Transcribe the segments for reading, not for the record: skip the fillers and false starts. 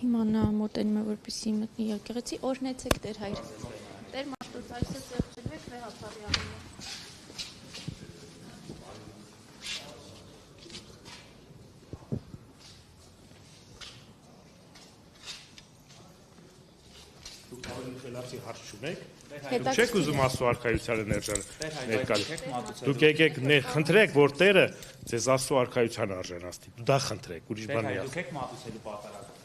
Հիմա նա մոտենում է, որպեսզի մտնի եկեղեցի, օրհնեցեք Տեր հայր։ Տեր Մաշտոց այսօր ծեղծրվեք Վեհապարի անունով։ Դուք ավելի խելացի հարց չունեք, դուք չեք ուզում Աստծո արքայությանը ներկայացնել։ Դուք եկեք խնդրեք, որ Տերը ձեզ Աստծո արքայությանը արժանացնի։ Դա խնդրեք, ուրիշ բան չի։ Դուք եք մատուցելու պատարագը։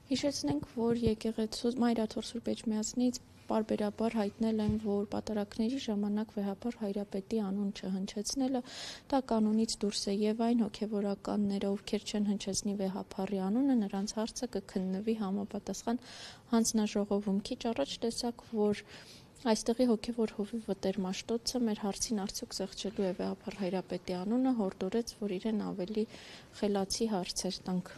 Հիշեցնենք, որ եկեղեցու Մայրաթոր Սուրբ Էջմիածնից պարբերաբար հայտնել են, որ պատարագների ժամանակ Վեհապար Հայրապետի անուն չհնչեցնելը դա կանոնից դուրս է եւ այն հոգեվորականները, ովքեր չեն հնչեցնի Վեհապարի անունը, նրանց հարցը կքննվի համապատասխան հանձնաժողովում։ Քիչ առաջ տեսակ, որ այստեղի հոգեվոր հովիվը Տեր Մաշտոցը մեր հարցին արդյոք զեղչելու է Վեհապար Հայրապետի անունը, հորդորեց, որ իրեն ավելի խելացի հարցեր տանք։